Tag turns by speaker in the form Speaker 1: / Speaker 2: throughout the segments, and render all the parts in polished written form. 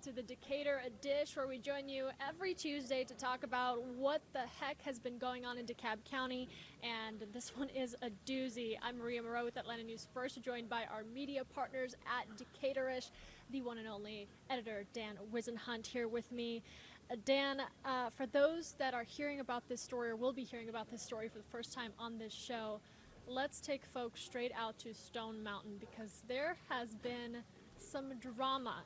Speaker 1: to the Decatur Dish, where we join you every Tuesday to talk about what the heck has been going on in DeKalb County, and this one is a doozy. I'm Maria Moreau with Atlanta News First, joined by our media partners at Decaturish, the one and only editor Dan Wisenhunt here with me. Dan, for those that are hearing about this story or will be hearing about this story for the first time on this show, let's take folks straight out to Stone Mountain, because there has been some drama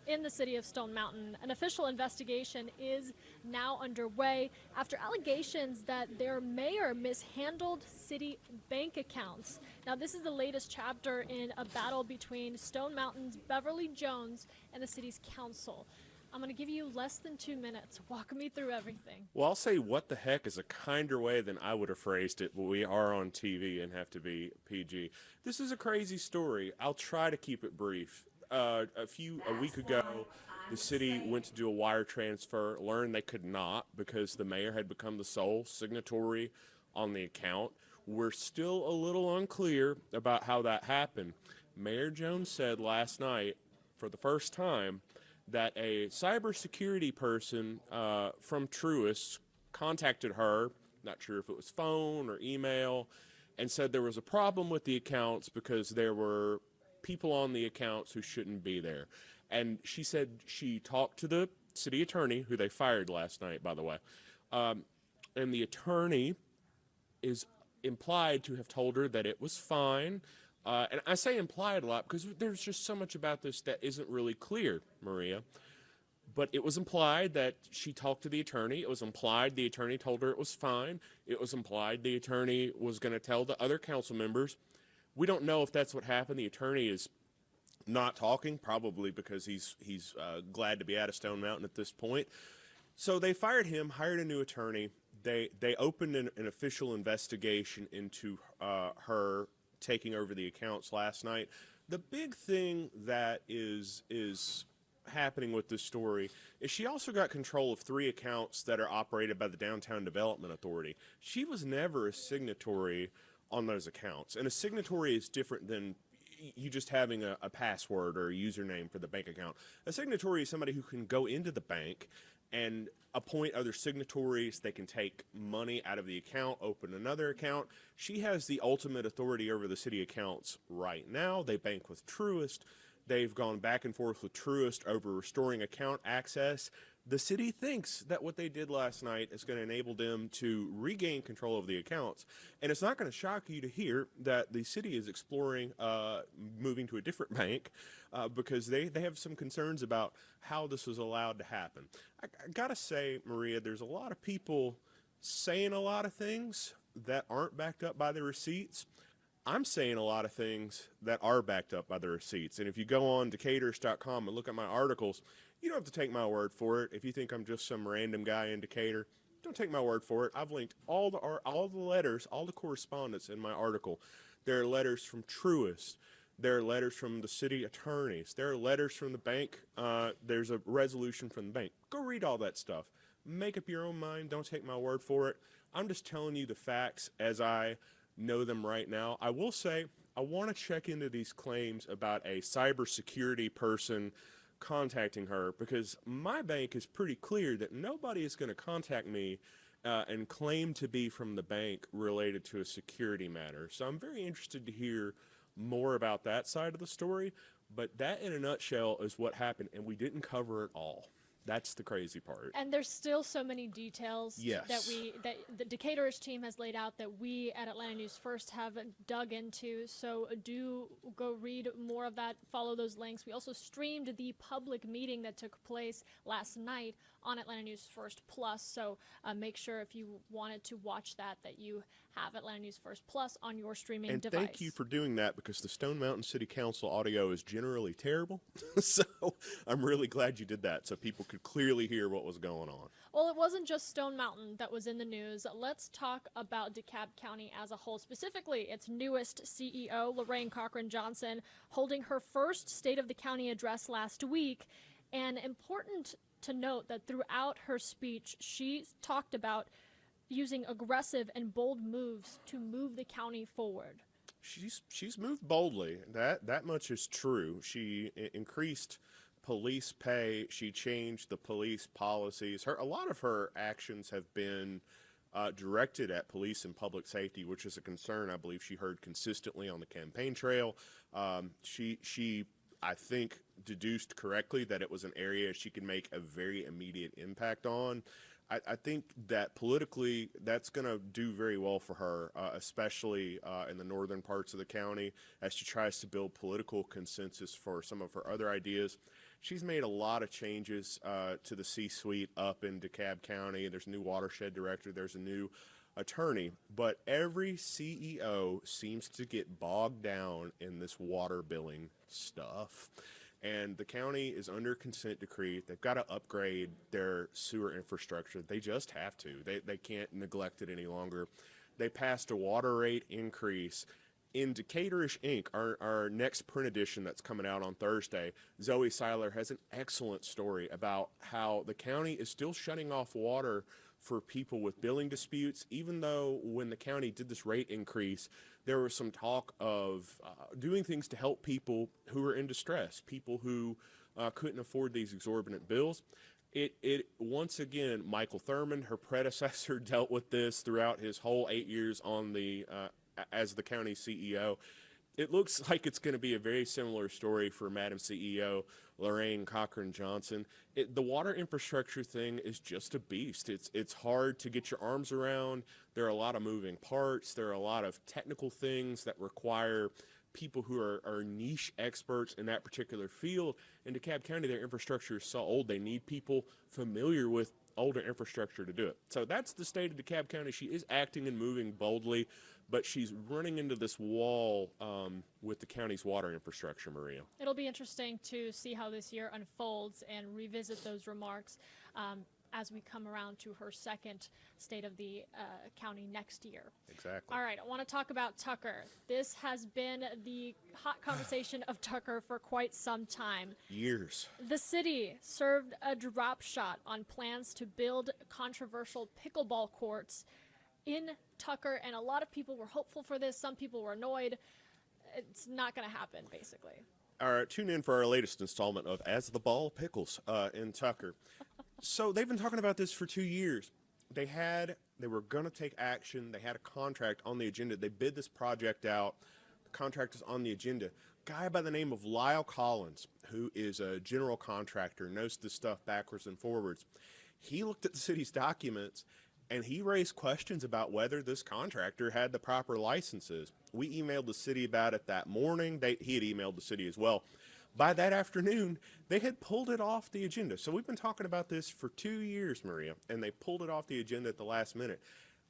Speaker 1: in the city of Stone Mountain. An official investigation is now underway after allegations that their mayor mishandled city bank accounts. Now, this is the latest chapter in a battle between Stone Mountain's Beverly Jones and the city's council. I'm going to give you less than 2 minutes. Walk me through everything.
Speaker 2: Well, I'll say what the heck is a kinder way than I would have phrased it, but we are on TV and have to be PG. This is a crazy story. I'll try to keep it brief. A week ago, the city went to do a wire transfer, learned they could not because the mayor had become the sole signatory on the account. We're still a little unclear about how that happened. Mayor Jones said last night, for the first time, that a cybersecurity person from Truist contacted her, not sure if it was phone or email, and said there was a problem with the accounts because there were people on the accounts who shouldn't be there. And she said she talked to the city attorney, who they fired last night, by the way, and the attorney is implied to have told her that it was fine. And I say implied a lot because there's just so much about this that isn't really clear, Maria. But it was implied that she talked to the attorney. It was implied the attorney told her it was fine. It was implied the attorney was going to tell the other council members. We don't know if that's what happened. The attorney is not talking, probably because he's glad to be out of Stone Mountain at this point. So they fired him, hired a new attorney. They opened an official investigation into her taking over the accounts last night. The big thing that is happening with this story is she also got control of 3 accounts that are operated by the Downtown Development Authority. She was never a signatory on those accounts, and a signatory is different than you just having a password or a username for the bank account. A signatory is somebody who can go into the bank and appoint other signatories. They can take money out of the account, open another account. She has the ultimate authority over the city accounts right now. They bank with Truist. They've gone back and forth with Truist over restoring account access. The city thinks that what they did last night is going to enable them to regain control of the accounts. And it's not going to shock you to hear that the city is exploring moving to a different bank because they have some concerns about how this was allowed to happen. I got to say, Maria, there's a lot of people saying a lot of things that aren't backed up by the receipts. I'm saying a lot of things that are backed up by the receipts. And if you go on Decaturish.com and look at my articles, you don't have to take my word for it. If you think I'm just some random guy in Decatur, don't take my word for it. I've linked all the letters, all the correspondence in my article. There are letters from Truist. There are letters from the city attorneys. There are letters from the bank. There's a resolution from the bank. Go read all that stuff. Make up your own mind. Don't take my word for it. I'm just telling you the facts as I know them right now. I will say I want to check into these claims about a cybersecurity person contacting her, because my bank is pretty clear that nobody is going to contact me and claim to be from the bank related to a security matter. So I'm very interested to hear more about that side of the story, but that in a nutshell is what happened, and we didn't cover it all. That's the crazy part.
Speaker 1: And there's still so many details
Speaker 2: Yes.
Speaker 1: that the Decaturish team has laid out that we at Atlanta News First have dug into. So do go read more of that. Follow those links. We also streamed the public meeting that took place last night on Atlanta News First Plus. So make sure if you wanted to watch that you have Atlanta News First Plus on your streaming device.
Speaker 2: And thank you for doing that, because the Stone Mountain City Council audio is generally terrible. So I'm really glad you did that so people could clearly hear what was going on.
Speaker 1: Well, it wasn't just Stone Mountain that was in the news. Let's talk about DeKalb County as a whole, specifically its newest CEO, Lorraine Cochran Johnson, holding her first State of the County address last week. And important to note that throughout her speech, she talked about using aggressive and bold moves to move the county forward.
Speaker 2: She's moved boldly. That much is true. She increased police pay. She changed the police policies. A lot of her actions have been directed at police and public safety, which is a concern I believe she heard consistently on the campaign trail. She I think, deduced correctly that it was an area she could make a very immediate impact on. I think that politically that's going to do very well for her, especially in the northern parts of the county, as she tries to build political consensus for some of her other ideas. She's made a lot of changes to the C-suite up in DeKalb County. There's a new watershed director. There's a new attorney. But every CEO seems to get bogged down in this water billing stuff. And the county is under consent decree. They've got to upgrade their sewer infrastructure. They just have to. They can't neglect it any longer. They passed a water rate increase. In Decaturish Inc., our next print edition that's coming out on Thursday, Zoe Seiler has an excellent story about how the county is still shutting off water for people with billing disputes, even though when the county did this rate increase, there was some talk of doing things to help people who are in distress, people who couldn't afford these exorbitant bills. It once again, Michael Thurman, her predecessor, dealt with this throughout his whole 8 years on the as the county CEO. It looks like it's going to be a very similar story for Madam CEO Lorraine Cochran Johnson. The water infrastructure thing is just a beast. It's hard to get your arms around. There are a lot of moving parts. There are a lot of technical things that require people who are niche experts in that particular field. In DeKalb County, their infrastructure is so old, they need people familiar with older infrastructure to do it. So that's the state of DeKalb County. She is acting and moving boldly, but she's running into this wall with the county's water infrastructure, Maria.
Speaker 1: It'll be interesting to see how this year unfolds and revisit those remarks as we come around to her second State of the County next year.
Speaker 2: Exactly.
Speaker 1: All right, I want to talk about Tucker. This has been the hot conversation of Tucker for quite some time.
Speaker 2: Years.
Speaker 1: The city served a drop shot on plans to build controversial pickleball courts in Tucker, and a lot of people were hopeful for this. Some people were annoyed. It's not going to happen, basically.
Speaker 2: All right, tune in for our latest installment of As the Ball Pickles in Tucker. So they've been talking about this for 2 years. They were going to take action. They had a contract on the agenda. They bid this project out. The contract is on the agenda. A guy by the name of Lyle Collins, who is a general contractor, knows this stuff backwards and forwards. He looked at the city's documents and he raised questions about whether this contractor had the proper licenses. We emailed the city about it that morning. He had emailed the city as well. By that afternoon, they had pulled it off the agenda. So we've been talking about this for 2 years, Maria, and they pulled it off the agenda at the last minute.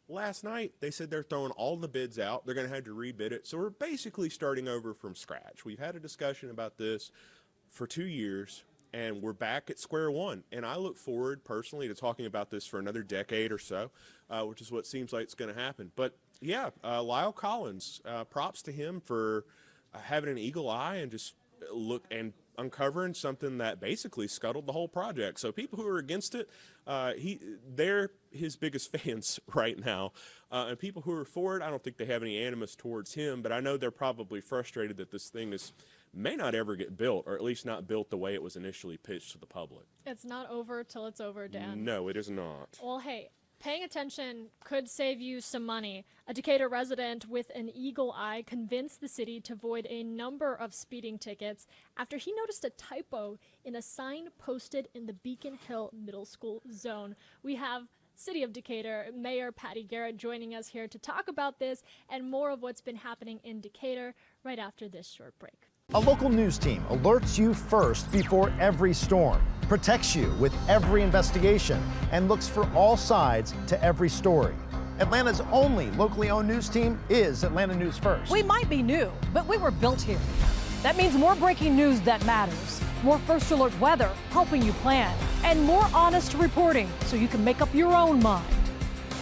Speaker 2: Last night, they said they're throwing all the bids out. They're going to have to rebid it. So we're basically starting over from scratch. We've had a discussion about this for 2 years, and we're back at square one. And I look forward personally to talking about this for another decade or so, which is what seems like it's going to happen. But yeah, Lyle Collins, props to him for having an eagle eye and just look and uncovering something that basically scuttled the whole project. So people who are against it, they're his biggest fans right now. And people who are for it, I don't think they have any animus towards him, but I know they're probably frustrated that this thing may not ever get built, or at least not built the way it was initially pitched to the public.
Speaker 1: It's not over till it's over, Dan.
Speaker 2: No, it is not.
Speaker 1: Well, hey, paying attention could save you some money. A Decatur resident with an eagle eye convinced the city to void a number of speeding tickets after he noticed a typo in a sign posted in the Beacon Hill Middle School zone. We have City of Decatur Mayor Patty Garrett joining us here to talk about this and more of what's been happening in Decatur right after this short break.
Speaker 3: A local news team alerts you first before every storm, protects you with every investigation, and looks for all sides to every story. Atlanta's only locally owned news team is Atlanta News First.
Speaker 4: We might be new, but we were built here. That means more breaking news that matters, more first alert weather helping you plan, and more honest reporting so you can make up your own mind.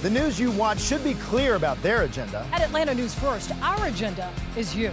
Speaker 3: The news you watch should be clear about their agenda.
Speaker 4: At Atlanta News First, our agenda is you.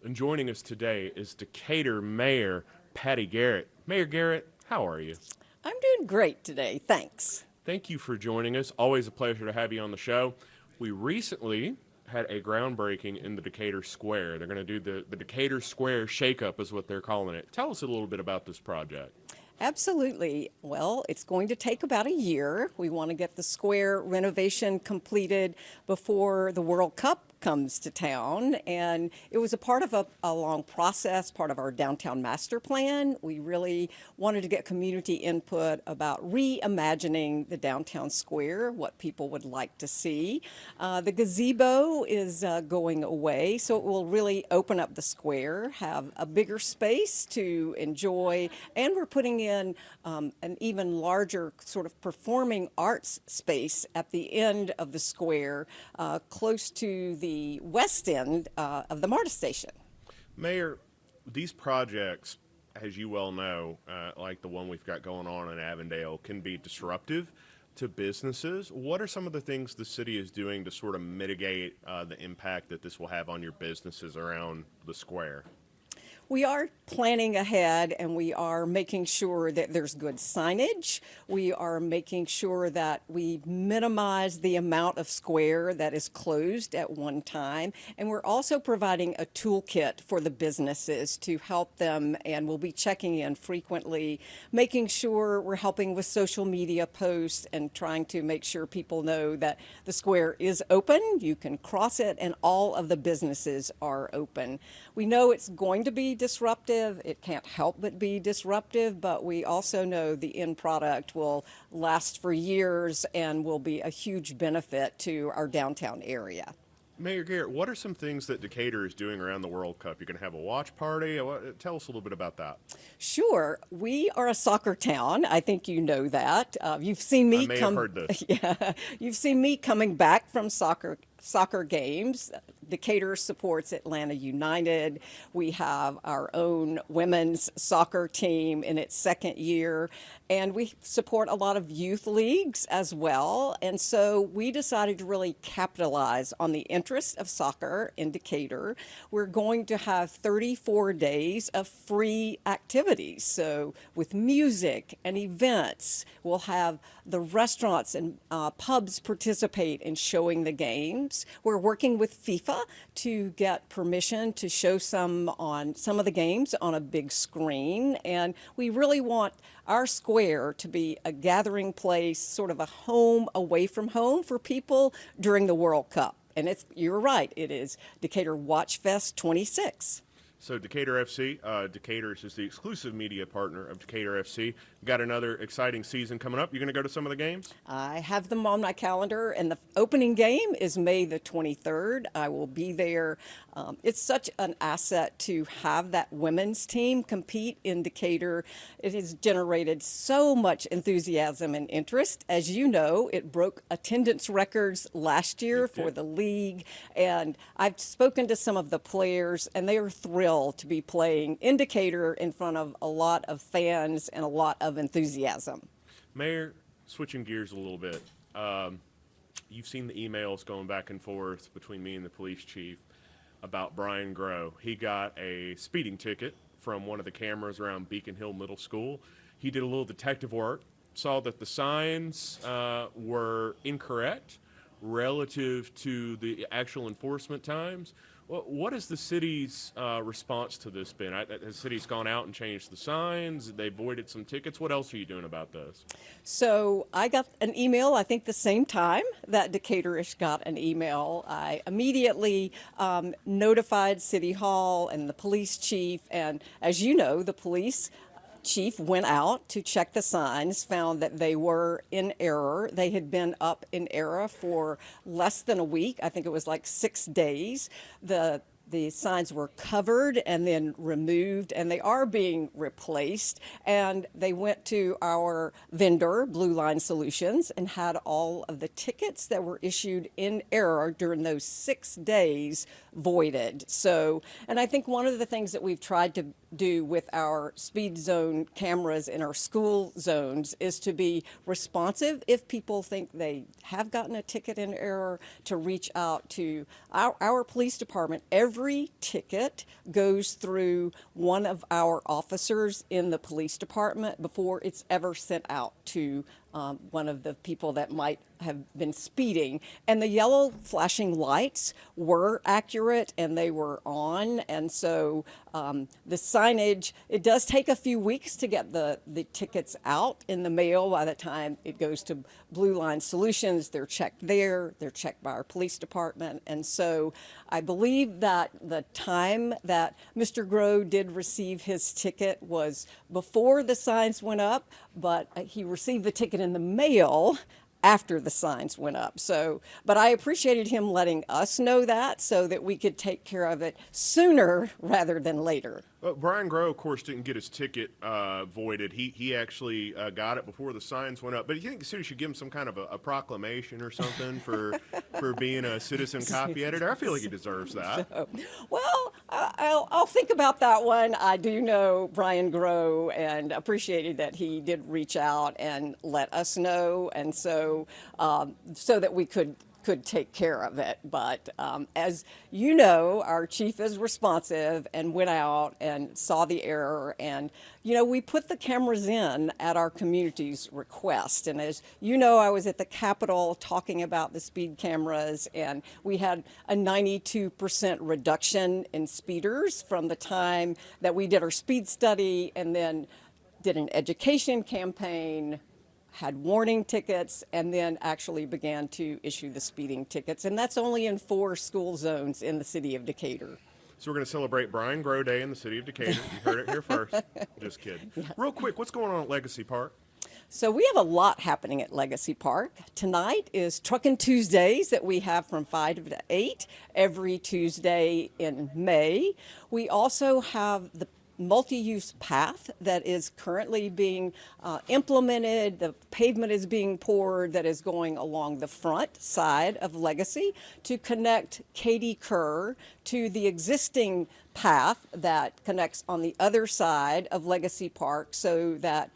Speaker 2: And joining us today is Decatur Mayor Patty Garrett. Mayor Garrett, how are you?
Speaker 5: I'm doing great today, thanks.
Speaker 2: Thank you for joining us. Always a pleasure to have you on the show. We recently had a groundbreaking in the Decatur Square. They're going to do the Decatur Square Shake-Up is what they're calling it. Tell us a little bit about this project.
Speaker 5: Absolutely. Well, it's going to take about a year. We want to get the square renovation completed before the World Cup comes to town, and it was a part of a long process, part of our downtown master plan. We really wanted to get community input about reimagining the downtown square, what people would like to see. The gazebo is going away, so it will really open up the square, have a bigger space to enjoy, and we're putting in an even larger sort of performing arts space at the end of the square, close to the west end of the MARTA station.
Speaker 2: Mayor, these projects, as you well know, like the one we've got going on in Avondale, can be disruptive to businesses. What are some of the things the city is doing to sort of mitigate the impact that this will have on your businesses around the square?
Speaker 5: We are planning ahead, and we are making sure that there's good signage. We are making sure that we minimize the amount of square that is closed at one time. And we're also providing a toolkit for the businesses to help them, and we'll be checking in frequently, making sure we're helping with social media posts and trying to make sure people know that the square is open, you can cross it, and all of the businesses are open. We know it's going to be disruptive. It can't help but be disruptive, but we also know the end product will last for years and will be a huge benefit to our downtown area.
Speaker 2: Mayor Garrett, what are some things that Decatur is doing around the World Cup? You're going to have a watch party? Tell us a little bit about that.
Speaker 5: Sure. We are a soccer town. I think you know that. You've seen me
Speaker 2: I may have heard this.
Speaker 5: Yeah, you've seen me coming back from soccer games. Decatur supports Atlanta United. We have our own women's soccer team in its second year, and we support a lot of youth leagues as well. And so we decided to really capitalize on the interest of soccer in Decatur. We're going to have 34 days of free activities. So with music and events, we'll have the restaurants and pubs participate in showing the games. We're working with FIFA to get permission to show some of the games on a big screen, and we really want our square to be a gathering place, sort of a home away from home for people during the World Cup. And you're right, it is Decatur Watch Fest 26.
Speaker 2: So Decatur FC, Decatur is the exclusive media partner of Decatur FC. Got another exciting season coming up. You going to go to some of the games?
Speaker 5: I have them on my calendar, and the opening game is May the 23rd. I will be there. It's such an asset to have that women's team compete in Decatur. It has generated so much enthusiasm and interest. As you know, it broke attendance records last year for the league, and I've spoken to some of the players, and they are thrilled to be playing in Decatur in front of a lot of fans and a lot of enthusiasm.
Speaker 2: Mayor, switching gears a little bit, you've seen the emails going back and forth between me and the police chief about Brian Grow. He got a speeding ticket from one of the cameras around Beacon Hill Middle School. He did a little detective work, saw that the signs were incorrect relative to the actual enforcement times. What has the city's response to this been? The city's gone out and changed the signs. They voided some tickets. What else are you doing about this?
Speaker 5: So I got an email, I think the same time that Decatorish got an email. I immediately notified City Hall and the police chief. And as you know, the police chief went out to check the signs, found that they were in error. They had been up in error for less than a week. I think it was like 6 days. The signs were covered and then removed, and they are being replaced. And they went to our vendor, Blue Line Solutions, and had all of the tickets that were issued in error during those 6 days voided. So, and I think one of the things that we've tried to do with our speed zone cameras in our school zones is to be responsive if people think they have gotten a ticket in error, to reach out to our police department. Every ticket goes through one of our officers in the police department before it's ever sent out to one of the people that might have been speeding. And the yellow flashing lights were accurate and they were on. And so the signage, it does take a few weeks to get the tickets out in the mail. By the time it goes to Blue Line Solutions, they're checked there, they're checked by our police department. And so I believe that the time that Mr. Grow did receive his ticket was before the signs went up, but he received the ticket in the mail after the signs went up. So, but I appreciated him letting us know that so that we could take care of it sooner rather than later.
Speaker 2: Brian Grow, of course, didn't get his ticket voided. He actually got it before the signs went up. But you think the city should give him some kind of a proclamation or something for being a citizen copy editor? I feel like he deserves that.
Speaker 5: So, well, I'll think about that one. I do know Brian Grow and appreciated that he did reach out and let us know, and so that we could take care of it. But as you know, our chief is responsive and went out and saw the error. And, you know, we put the cameras in at our community's request. And as you know, I was at the Capitol talking about the speed cameras, and we had a 92% reduction in speeders from the time that we did our speed study and then did an education campaign, had warning tickets, and then actually began to issue the speeding tickets. And that's only in 4 school zones in the city of Decatur.
Speaker 2: So we're going to celebrate Brian Grow Day in the city of Decatur. You heard it here first. Just kidding. Yeah. Real quick, what's going on at Legacy Park?
Speaker 5: So we have a lot happening at Legacy Park. Tonight is Truckin' Tuesdays that we have from 5 to 8 every Tuesday in May. We also have the multi-use path that is currently being implemented. The pavement is being poured that is going along the front side of Legacy to connect Katy Kerr to the existing path that connects on the other side of Legacy Park, so that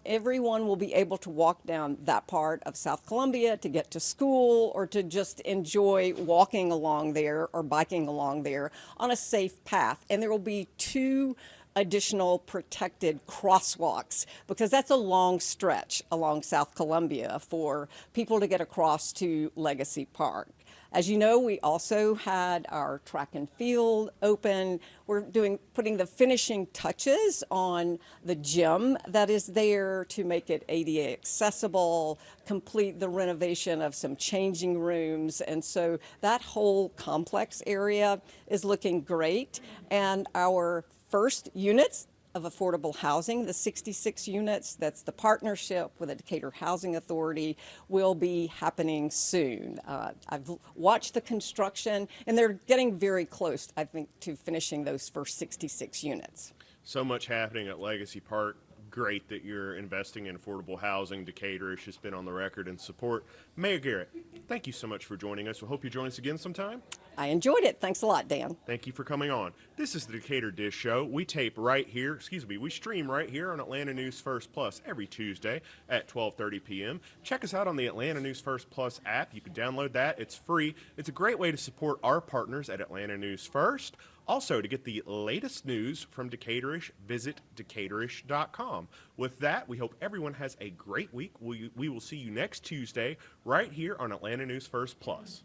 Speaker 5: everyone will be able to walk down that part of South Columbia to get to school or to just enjoy walking along there or biking along there on a safe path. And there will be 2 additional protected crosswalks, because that's a long stretch along South Columbia for people to get across to Legacy Park. As you know, we also had our track and field open. We're putting the finishing touches on the gym that is there to make it ADA accessible, complete the renovation of some changing rooms. And so that whole complex area is looking great. And our first units of affordable housing, the 66 units, that's the partnership with the Decatur Housing Authority, will be happening soon. I've watched the construction, and they're getting very close, I think, to finishing those first 66 units.
Speaker 2: So much happening at Legacy Park. Great that you're investing in affordable housing. Decatur has been on the record in support. Mayor Garrett, thank you so much for joining us. We hope you join us again sometime.
Speaker 5: I enjoyed it. Thanks a lot, Dan.
Speaker 2: Thank you for coming on. This is the Decatur Dish Show. We stream right here on Atlanta News First Plus every Tuesday at 12:30 p.m. Check us out on the Atlanta News First Plus app. You can download that. It's free. It's a great way to support our partners at Atlanta News First. Also, to get the latest news from Decaturish, visit Decaturish.com. With that, we hope everyone has a great week. We will see you next Tuesday right here on Atlanta News First Plus.